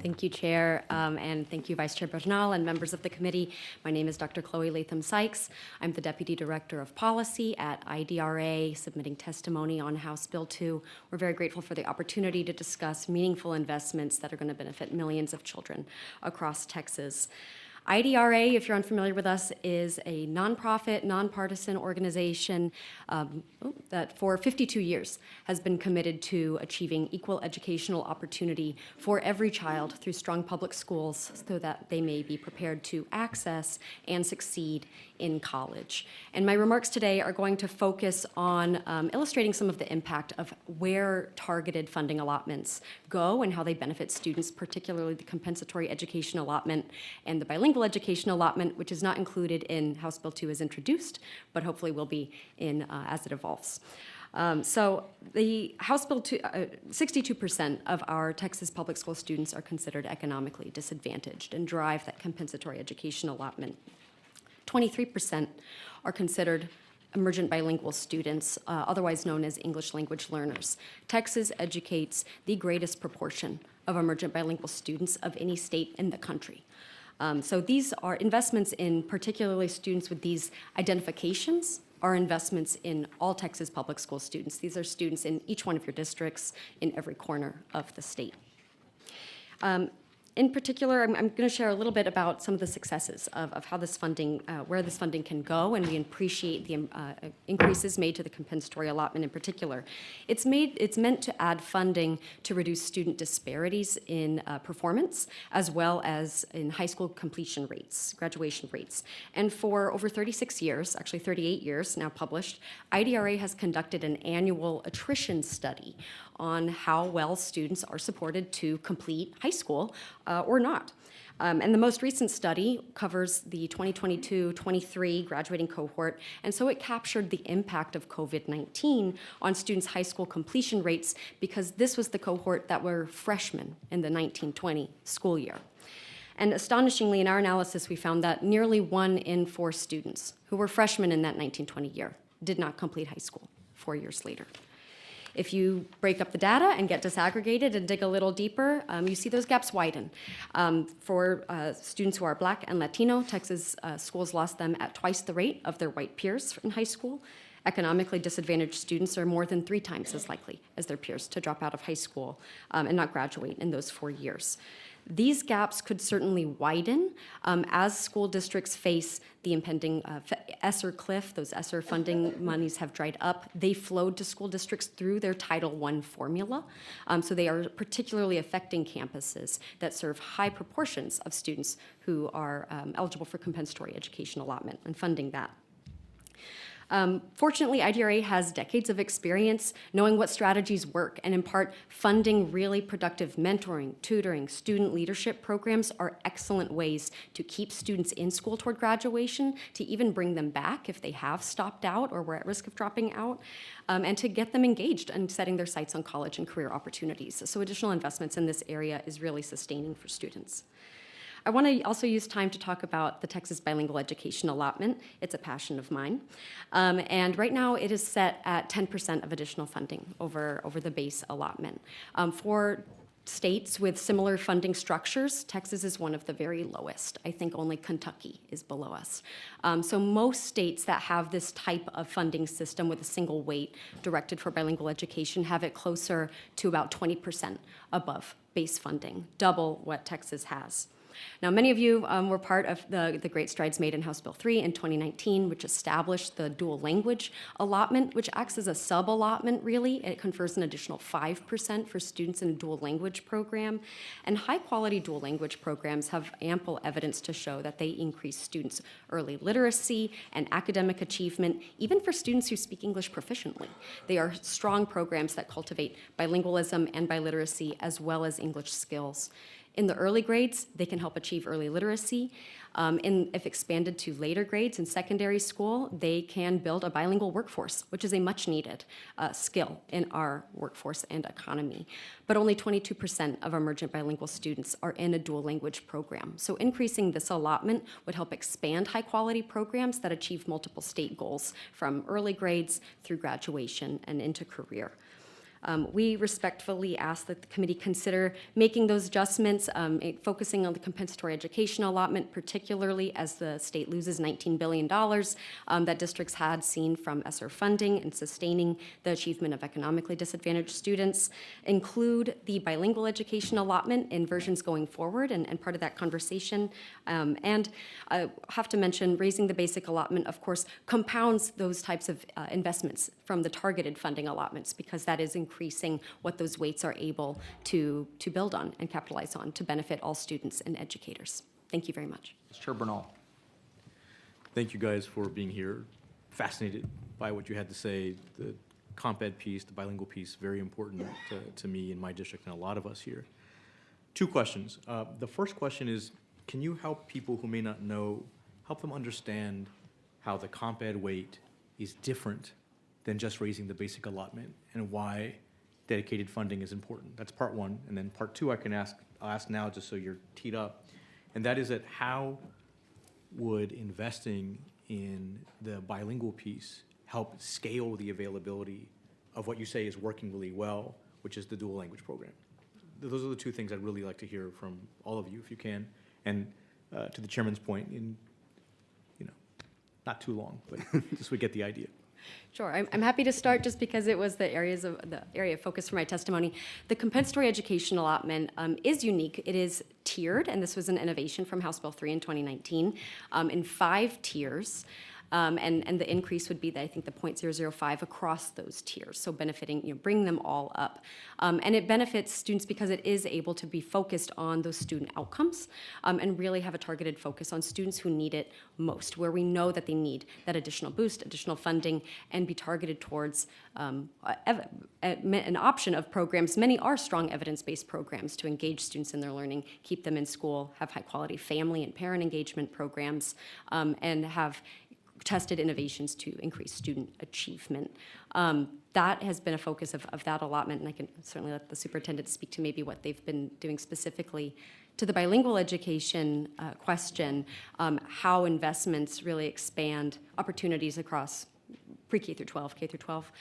Thank you, Chair, and thank you, Vice Chair Bernal and members of the committee. My name is Dr. Chloe Latham Sikes. I'm the Deputy Director of Policy at IDRA, submitting testimony on House Bill 2. We're very grateful for the opportunity to discuss meaningful investments that are going to benefit millions of children across Texas. IDRA, if you're unfamiliar with us, is a nonprofit, nonpartisan organization that for 52 years has been committed to achieving equal educational opportunity for every child through strong public schools so that they may be prepared to access and succeed in college. And my remarks today are going to focus on illustrating some of the impact of where targeted funding allotments go and how they benefit students, particularly the compensatory education allotment and the bilingual education allotment, which is not included in House Bill 2 as introduced, but hopefully will be in as it evolves. So the House Bill 2, 62% of our Texas public school students are considered economically disadvantaged and derive that compensatory education allotment. 23% are considered emergent bilingual students, otherwise known as English language learners. Texas educates the greatest proportion of emergent bilingual students of any state in the country. So these are investments in particularly students with these identifications are investments in all Texas public school students. These are students in each one of your districts in every corner of the state. In particular, I'm going to share a little bit about some of the successes of how this funding, where this funding can go, and we appreciate the increases made to the compensatory allotment in particular. It's meant to add funding to reduce student disparities in performance, as well as in high school completion rates, graduation rates. And for over 36 years, actually 38 years now published, IDRA has conducted an annual attrition study on how well students are supported to complete high school or not. And the most recent study covers the 2022-23 graduating cohort, and so it captured the impact of COVID-19 on students' high school completion rates because this was the cohort that were freshmen in the 1920 school year. And astonishingly, in our analysis, we found that nearly 1 in 4 students who were freshmen in that 1920 year did not complete high school 4 years later. If you break up the data and get disaggregated and dig a little deeper, you see those gaps widen. For students who are Black and Latino, Texas schools lost them at twice the rate of their white peers in high school. Economically disadvantaged students are more than 3 times as likely as their peers to drop out of high school and not graduate in those 4 years. These gaps could certainly widen as school districts face the impending ESSER cliff. Those ESSER funding monies have dried up. They flowed to school districts through their Title I formula. So they are particularly affecting campuses that serve high proportions of students who are eligible for compensatory education allotment and funding that. Fortunately, IDRA has decades of experience knowing what strategies work, and in part, funding really productive mentoring, tutoring, student leadership programs are excellent ways to keep students in school toward graduation, to even bring them back if they have stopped out or were at risk of dropping out, and to get them engaged and setting their sights on college and career opportunities. So additional investments in this area is really sustaining for students. I want to also use time to talk about the Texas Bilingual Education Allotment. It's a passion of mine. And right now it is set at 10% of additional funding over the base allotment. For states with similar funding structures, Texas is one of the very lowest. I think only Kentucky is below us. So most states that have this type of funding system with a single weight directed for bilingual education have it closer to about 20% above base funding, double what Texas has. Now, many of you were part of the great strides made in House Bill 3 in 2019, which established the dual language allotment, which acts as a sub-allotment, really. It confers an additional 5% for students in a dual language program. And high-quality dual language programs have ample evidence to show that they increase students' early literacy and academic achievement, even for students who speak English proficiently. They are strong programs that cultivate bilingualism and biliteracy, as well as English skills. In the early grades, they can help achieve early literacy. If expanded to later grades in secondary school, they can build a bilingual workforce, which is a much needed skill in our workforce and economy. But only 22% of emergent bilingual students are in a dual language program. So increasing this allotment would help expand high quality programs that achieve multiple state goals from early grades through graduation and into career. We respectfully ask that the committee consider making those adjustments, focusing on the compensatory education allotment, particularly as the state loses $19 billion that districts had seen from ESSER funding and sustaining the achievement of economically disadvantaged students. Include the bilingual education allotment in versions going forward and part of that conversation. And I have to mention, raising the basic allotment, of course, compounds those types of investments from the targeted funding allotments, because that is increasing what those weights are able to build on and capitalize on to benefit all students and educators. Thank you very much. Chair Bernal. Thank you guys for being here. Fascinated by what you had to say. The comp ed piece, the bilingual piece, very important to me in my district and a lot of us here. Two questions. The first question is, can you help people who may not know, help them understand how the comp ed weight is different than just raising the basic allotment and why dedicated funding is important? That's part one. And then part two, I'll ask now just so you're teed up. And that is that how would investing in the bilingual piece help scale the availability of what you say is working really well, which is the dual language program? Those are the two things I'd really like to hear from all of you, if you can. And to the chairman's point, in not too long, but just we get the idea. Sure, I'm happy to start just because it was the area of focus for my testimony. The compensatory education allotment is unique. It is tiered, and this was an innovation from House Bill 3 in 2019, in 5 tiers. And the increase would be, I think, the 0.005 across those tiers, so benefiting, bring them all up. And it benefits students because it is able to be focused on those student outcomes and really have a targeted focus on students who need it most, where we know that they need that additional boost, additional funding, and be targeted towards an option of programs. Many are strong evidence-based programs to engage students in their learning, keep them in school, have high-quality family and parent engagement programs, and have tested innovations to increase student achievement. That has been a focus of that allotment, and I can certainly let the superintendent speak to maybe what they've been doing specifically. To the bilingual education question, how investments really expand opportunities across pre-K through 12, K through 12.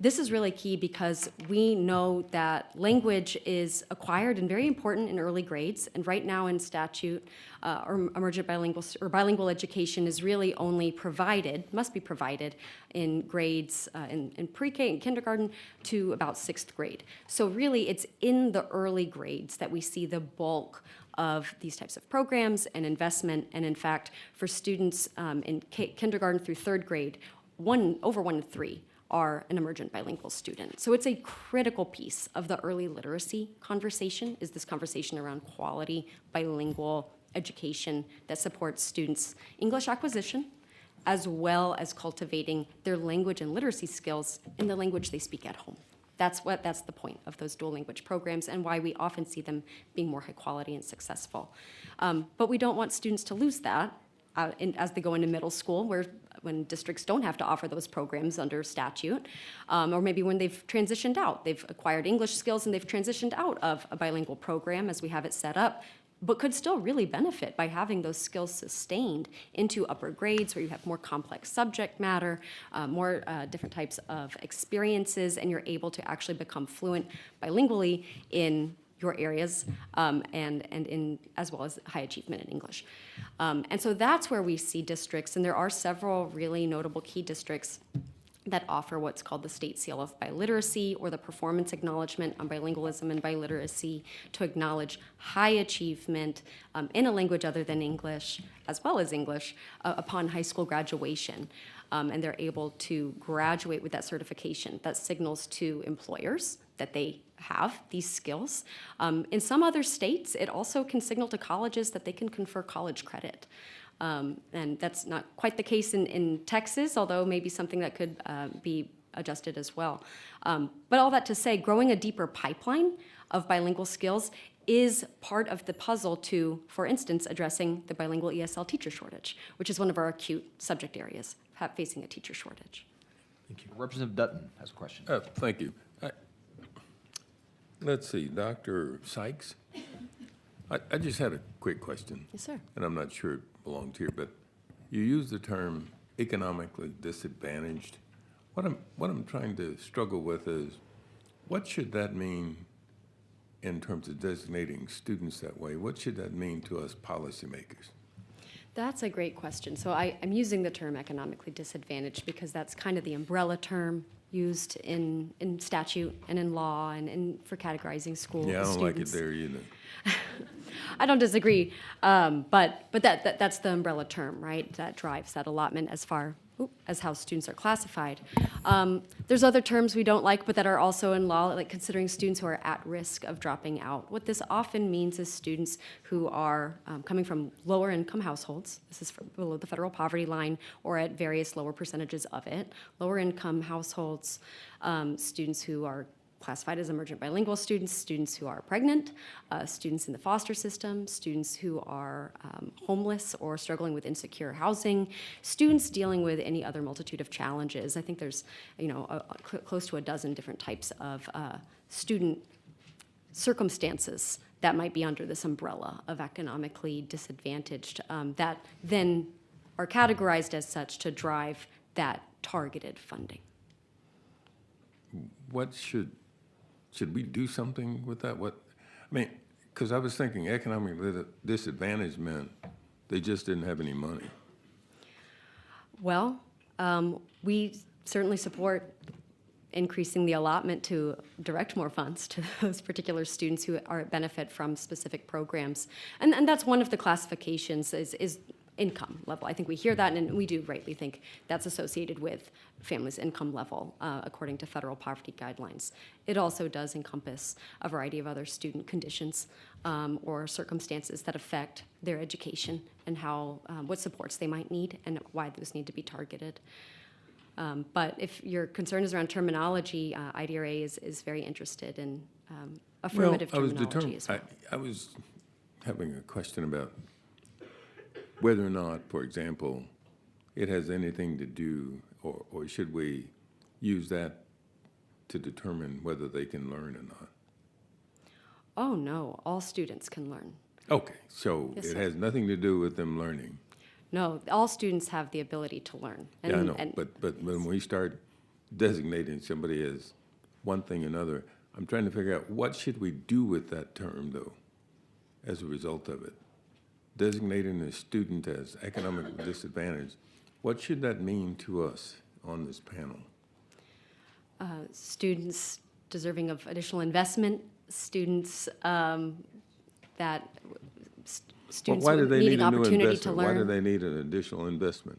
This is really key because we know that language is acquired and very important in early grades. And right now in statute, or emergent bilingual education is really only provided, must be provided in grades in pre-K and kindergarten to about 6th grade. So really it's in the early grades that we see the bulk of these types of programs and investment. And in fact, for students in kindergarten through 3rd grade, over 1 in 3 are an emergent bilingual student. So it's a critical piece of the early literacy conversation, is this conversation around quality bilingual education that supports students' English acquisition, as well as cultivating their language and literacy skills in the language they speak at home. That's the point of those dual language programs and why we often see them being more high quality and successful. But we don't want students to lose that as they go into middle school, when districts don't have to offer those programs under statute, or maybe when they've transitioned out. They've acquired English skills and they've transitioned out of a bilingual program as we have it set up, but could still really benefit by having those skills sustained into upper grades where you have more complex subject matter, more different types of experiences, and you're able to actually become fluent bilingually in your areas, and in as well as high achievement in English. And so that's where we see districts, and there are several really notable key districts that offer what's called the State Seal of Biliteracy, or the Performance Acknowledgement on Bilingualism and Biliteracy, to acknowledge high achievement in a language other than English, as well as English, upon high school graduation. And they're able to graduate with that certification that signals to employers that they have these skills. In some other states, it also can signal to colleges that they can confer college credit. And that's not quite the case in Texas, although maybe something that could be adjusted as well. But all that to say, growing a deeper pipeline of bilingual skills is part of the puzzle to, for instance, addressing the bilingual ESL teacher shortage, which is one of our acute subject areas, facing a teacher shortage. Thank you. Representative Dutton has a question. Thank you. Let's see, Dr. Sikes. I just had a quick question. Yes, sir. And I'm not sure it belongs here, but you use the term economically disadvantaged. What I'm trying to struggle with is What should that mean in terms of designating students that way? What should that mean to us policymakers? That's a great question. So I'm using the term economically disadvantaged because that's kind of the umbrella term used in statute and in law and for categorizing school Yeah, I don't like it students. there either. I don't disagree, but that's the umbrella term, right? That drives that allotment as far as how students are classified. There's other terms we don't like, but that are also in law, like considering students who are at risk of dropping out. What this often means is students who are coming from lower income households. This is below the federal poverty line or at various lower percentages of it. Lower income households, students who are classified as emergent bilingual students, students who are pregnant, students in the foster system, students who are homeless or struggling with insecure housing, students dealing with any other multitude of challenges. I think there's, close to a dozen different types of student circumstances that might be under this umbrella of economically disadvantaged that then are categorized as such to drive that targeted funding. What should we do something with that? Because I was thinking economic disadvantage meant they just didn't have any money. Well, we certainly support increasing the allotment to direct more funds to those particular students who are at benefit from specific programs. And that's one of the classifications is income level. I think we hear that, and we do rightly think that's associated with families' income level, according to federal poverty guidelines. It also does encompass a variety of other student conditions or circumstances that affect their education and how what supports they might need and why those need to be targeted. But if your concern is around terminology, IDRA is very interested in affirmative terminology as well. I was having a question about whether or not, for example, it has anything to do, or should we use that to determine whether they can learn or not? Oh, no, all students can learn. Okay, so Yes, it sir. has nothing to do with them learning. No, all students have the ability to learn. Yeah, I know, but when we start designating somebody as one thing or another, I'm trying to figure out what should we do with that term, though, as a result of it? Designating a student as economically disadvantaged, what should that mean to us on this panel? Students deserving of additional investment, students students Why do they need needing a new opportunity to investment? Why do learn. they need an additional investment?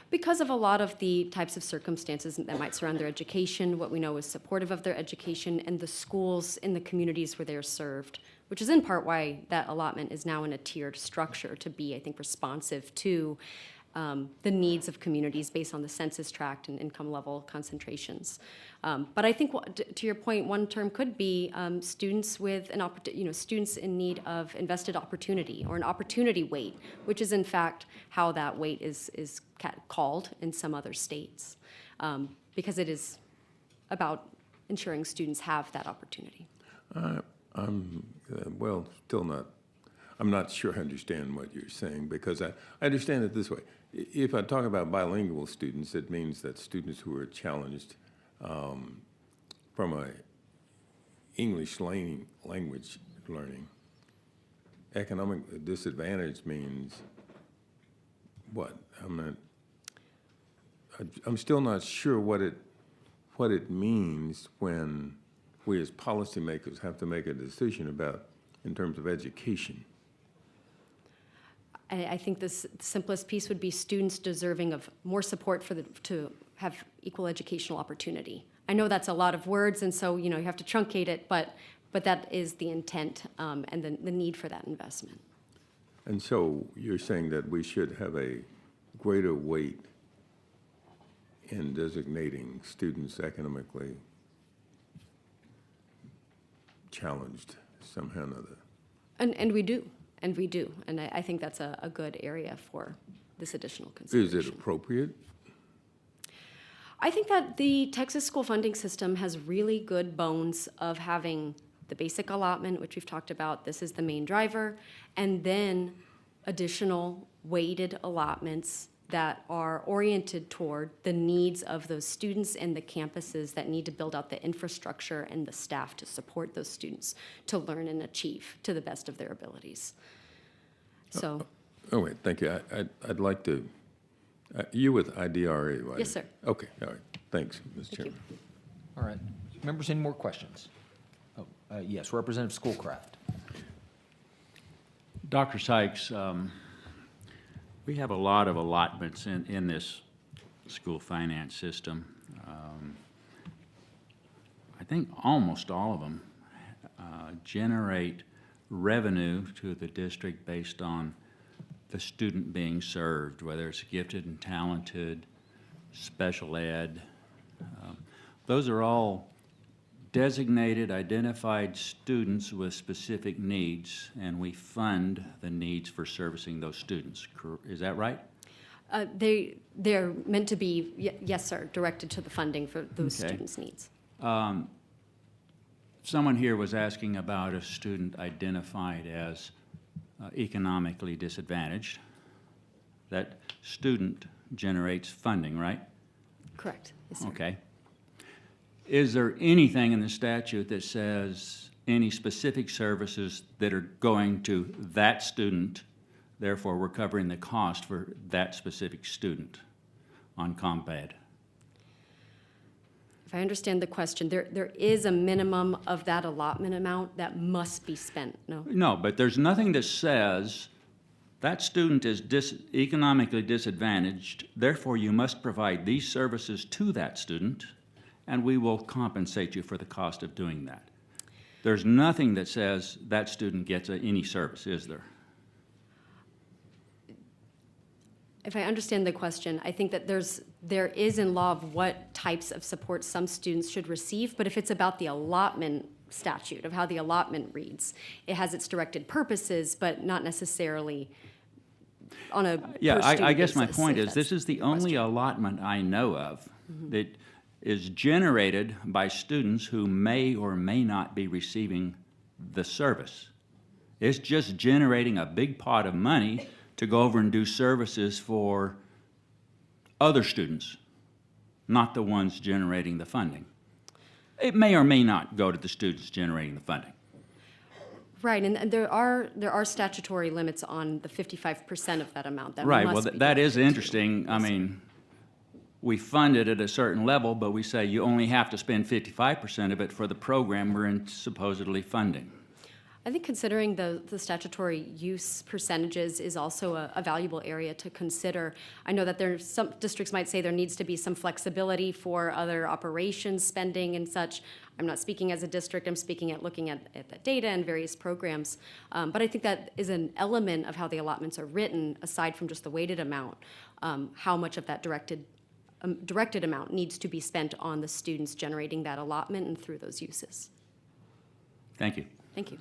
Because of a lot of the types of circumstances that might surround their education, what we know is supportive of their education, and the schools in the communities where they're served, which is in part why that allotment is now in a tiered structure to be, I think, responsive to the needs of communities based on the census tract and income level concentrations. But I think, to your point, one term could be students with students in need of invested opportunity or an opportunity weight, which is in fact how that weight is called in some other states, because it is about ensuring students have that opportunity. I'm not sure I understand what you're saying, because I understand it this way. If I talk about bilingual students, it means that students who are challenged from a English language learning. Economic disadvantage means what? I'm still not sure what it means when we as policymakers have to make a decision about in terms of education. I think the simplest piece would be students deserving of more support to have equal educational opportunity. I know that's a lot of words, and so you have to truncate it, but that is the intent and the need for that investment. And so you're saying that we should have a greater weight in designating students economically challenged somehow or another. And we do. And we do. And I think that's a good area for this additional consideration. Is it appropriate? I think that the Texas school funding system has really good bones of having the basic allotment, which we've talked about. This is the main driver. And then additional weighted allotments that are oriented toward the needs of those students and the campuses that need to build out the infrastructure and the staff to support those students to learn and achieve to the best of their abilities. So, Oh, wait, thank you. I'd like to, you with IDRA, right? Yes, sir. Okay, all right. Thanks, Mr. Thank you. Chairman. All right. Members, any more questions? Oh, yes, Representative Schoolcraft. Dr. Sikes, we have a lot of allotments in this school finance system. I think almost all of them generate revenue to the district based on the student being served, whether it's gifted and talented, special ed. Those are all designated, identified students with specific needs, and we fund the needs for servicing those students. Is that right? they're meant to be, yes, sir, directed to the funding for those Okay. students' needs. Someone here was asking about a student identified as economically disadvantaged. That student generates funding, right? Correct. Yes, sir. Okay. Is there anything in the statute that says any specific services that are going to that student, therefore we're covering the cost for that specific student on CompEd? If I understand the question, there is a minimum of that allotment amount that must be spent, no? No, but there's nothing that says that student is economically disadvantaged, therefore you must provide these services to that student, and we will compensate you for the cost of doing that. There's nothing that says that student gets any service, is there? If I understand the question, I think that there is in law of what types of support some students should receive, but if it's about the allotment statute, of how the allotment reads, it has its directed purposes, but not necessarily on a Yeah, per-student I guess my basis, point if is, this that's is the the only question. allotment I know of that is generated by students who may or may not be receiving the service. It's just generating a big pot of money to go over and do services for other students, not the ones generating the funding. It may or may not go to the students generating the funding. Right, and there are statutory limits on the 55% of that amount that Right, must well, be that is directed to. interesting. I Yes, sir. mean, we fund it at a certain level, but we say you only have to spend 55% of it for the program we're in supposedly funding. I think considering the statutory use percentages is also a valuable area to consider. I know that there's some districts might say there needs to be some flexibility for other operations spending and such. I'm not speaking as a district, I'm speaking at looking at the data and various programs. But I think that is an element of how the allotments are written, aside from just the weighted amount, how much of that directed amount needs to be spent on the students generating that allotment and through those uses. Thank you. Thank you.